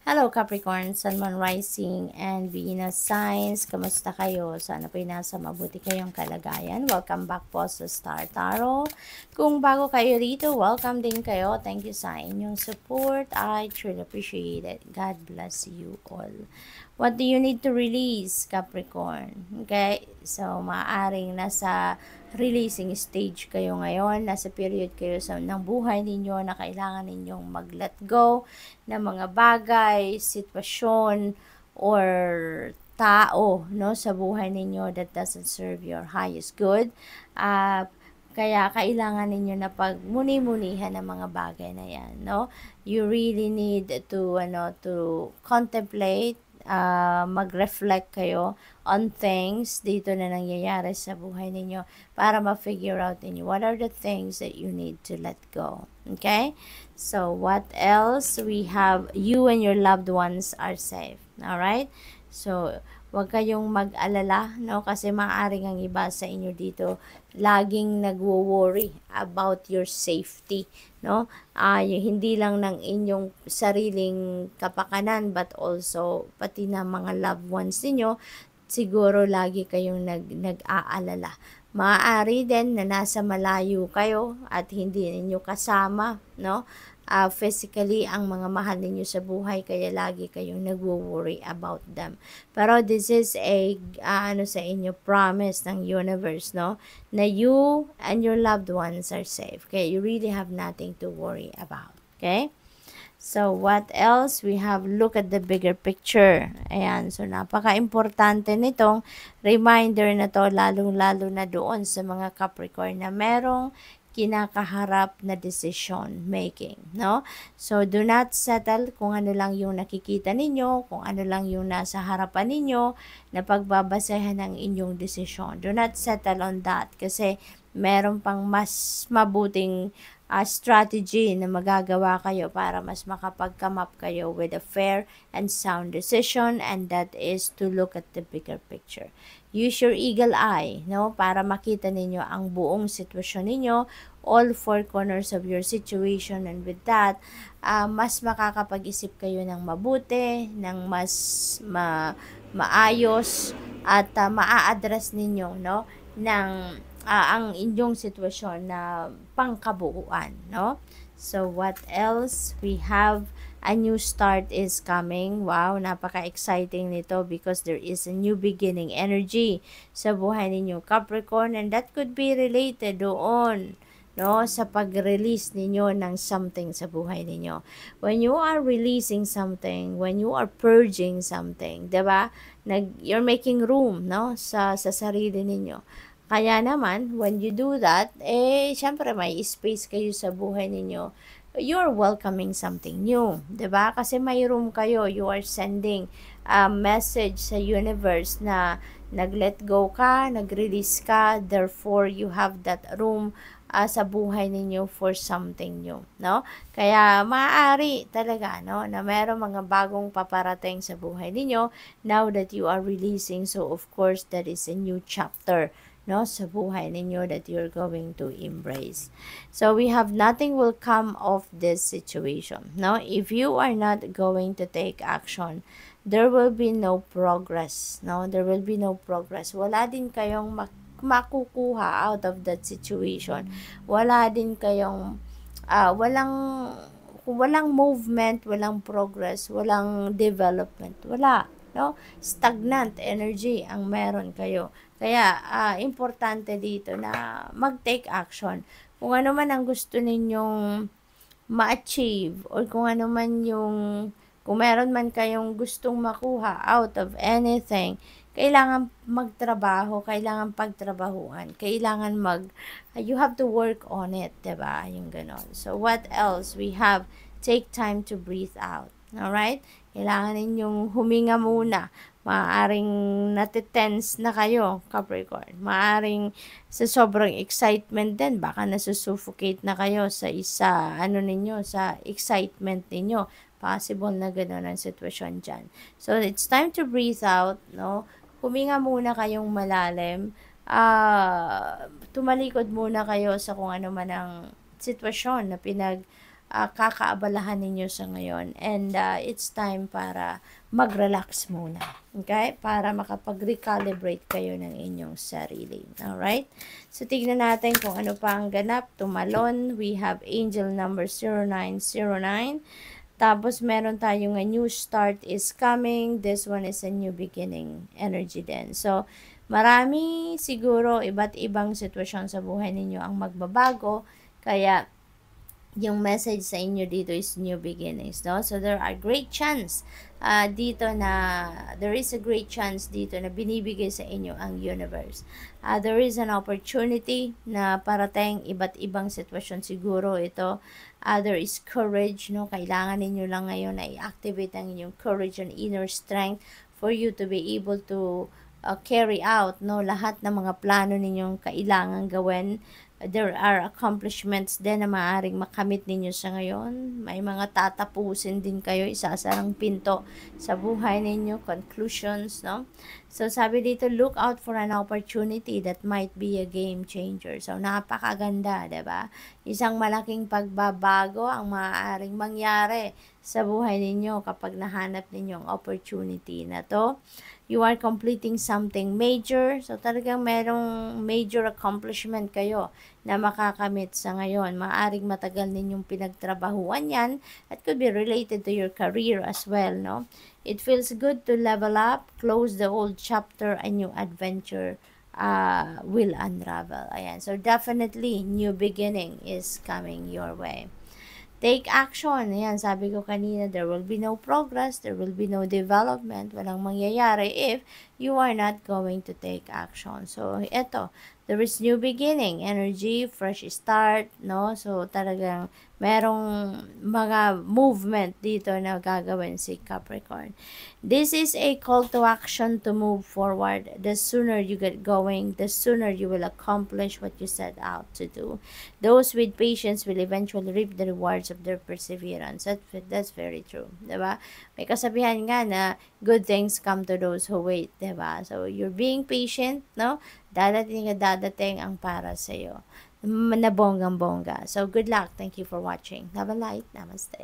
Hello Capricorn, Sun, Moon, Rising, and Venus signs. Kamusta kayo? Sana po'y nasa mabuti kayong kalagayan. Welcome back po sa Star Tarot. Kung bago kayo rito, welcome din kayo. Thank you sa inyong support. I truly appreciate it. God bless you all. What do you need to release, Capricorn? Okay? So, maaaring nasa releasing stage kayo ngayon. Nasa period kayo ng buhay ninyo na kailangan ninyong mag-let go ng mga bagay, sitwasyon, or tao, no, sa buhay ninyo that doesn't serve your highest good. Kaya kailangan ninyo na pagmuni-munihan ng mga bagay na yan, no? You really need to contemplate, mag-reflect kayo on things dito na nangyayari sa buhay ninyo para ma-figure out ninyo what are the things that you need to let go. Okay? So, what else? We have you and your loved ones are safe. Alright? So, huwag kayong mag-alala, no? Kasi maaaring ang iba sa inyo dito laging nagwo-worry about your safety, no? Hindi lang ng inyong sariling kapakanan but also pati na mga loved ones niyo, siguro lagi kayong nag-aalala. Maaari din na nasa malayo kayo at hindi ninyo kasama, no? Physically ang mga mahal ninyo sa buhay, kaya lagi kayong nagwo-worry about them. Pero this is a sa inyo promise ng universe, no, na you and your loved ones are safe. Okay, you really have nothing to worry about. Okay, so what else? We have look at the bigger picture. Ayan, so napaka-importante nitong reminder na to, lalong-lalo na doon sa mga Capricorn na merong kinakaharap na decision making, no? So, do not settle kung ano lang yung nakikita ninyo, kung ano lang yung nasa harapan ninyo na pagbabasehan ng inyong desisyon. Do not settle on that kasi meron pang mas mabuting strategy na magagawa kayo para mas makapag-come up kayo with a fair and sound decision, and that is to look at the bigger picture. Use your eagle eye, no, para makita ninyo ang buong sitwasyon ninyo, all four corners of your situation, and with that, mas makakapag-isip kayo ng mabuti, ng mas maayos, at maa-address ninyo, no, ng ang inyong sitwasyon na pangkabuuan, no? So, what else? We have a new start is coming. Wow, napaka-exciting nito because there is a new beginning energy sa buhay ninyo, Capricorn, and that could be related doon, no, sa pag-release ninyo ng something sa buhay ninyo. When you are releasing something, when you are purging something, 'di ba? You're making room, no, sa sarili ninyo. Kaya naman, when you do that, syempre may space kayo sa buhay ninyo. You're welcoming something new, 'di ba? Kasi may room kayo, you are sending a message sa universe na nag-let go ka, nag-release ka, therefore you have that room sa buhay ninyo for something new, no? Kaya maaari talaga, no, na meron mga bagong paparating sa buhay ninyo now that you are releasing. So of course, that is a new chapter, no, sa buhay ninyo that you're going to embrace. So we have nothing will come of this situation, no? If you are not going to take action, there will be no progress, no? There will be no progress. Wala din kayong makukuha out of that situation. Wala din kayong walang movement, walang progress, walang development. Wala, no? Stagnant energy ang meron kayo. Kaya, importante dito na mag-take action. Kung ano man ang gusto ninyong ma-achieve, or kung ano man kung meron man kayong gustong makuha out of anything, kailangan magtrabaho, kailangan pagtrabahuan, kailangan you have to work on it, diba? Yung ganon. So, what else? We have, take time to breathe out. Alright? Kailangan ninyong huminga muna. Maaring natitense na kayo, Capricorn. Maaring sa sobrang excitement din, baka nasusuffocate na kayo sa sa excitement ninyo. Possible na gano'n ang sitwasyon dyan. So, it's time to breathe out, no? Huminga muna kayong malalim. Tumalikod muna kayo sa kung ano man ang sitwasyon na kakaabalahan ninyo sa ngayon. And it's time para mag-relax muna. Okay? Para makapag-recalibrate kayo ng inyong sarili. Alright? So, tignan natin kung ano pa ang ganap. Tumalon. We have angel number 0909. Tapos, meron tayong a new start is coming. This one is a new beginning energy din. So, marami siguro iba't ibang sitwasyon sa buhay ninyo ang magbabago. Kaya, yung message sa inyo dito is new beginnings, no? So, there are great chance dito na, there is a great chance dito na binibigay sa inyo ang universe. There is an opportunity na parating iba't ibang sitwasyon siguro ito. There is courage, no? Kailangan ninyo lang ngayon na i-activate ang inyong courage and inner strength for you to be able to carry out, no, lahat ng mga plano ninyong kailangan gawin. There are accomplishments din na maaaring makamit ninyo sa ngayon. May mga tatapusin din kayo, isasarang pinto sa buhay ninyo, conclusions, no? So, sabi dito, look out for an opportunity that might be a game changer. So, napakaganda, diba? Isang malaking pagbabago ang maaaring mangyari sa buhay ninyo kapag nahanap ninyo ang opportunity na to. You are completing something major. So, talagang merong major accomplishment kayo na makakamit sa ngayon. Maaring matagal ninyong pinagtrabahuan yan at could be related to your career as well, no? It feels good to level up, close the old chapter, a new adventure will unravel. Ayan. So, definitely, new beginning is coming your way. Take action. Ayan, sabi ko kanina, there will be no progress, there will be no development. Walang mangyayari if you are not going to take action. So, eto, there is new beginning, energy, fresh start, no? So, talagang merong mga movement dito na gagawin si Capricorn. This is a call to action to move forward. The sooner you get going, the sooner you will accomplish what you set out to do. Those with patience will eventually reap the rewards of their perseverance. That's very true. Diba? May kasabihan nga na good things come to those who wait. Diba? So, you're being patient, no? Dadating ang para sa'yo na bonggang-bongga. So, good luck. Thank you for watching. Have a light. Namaste.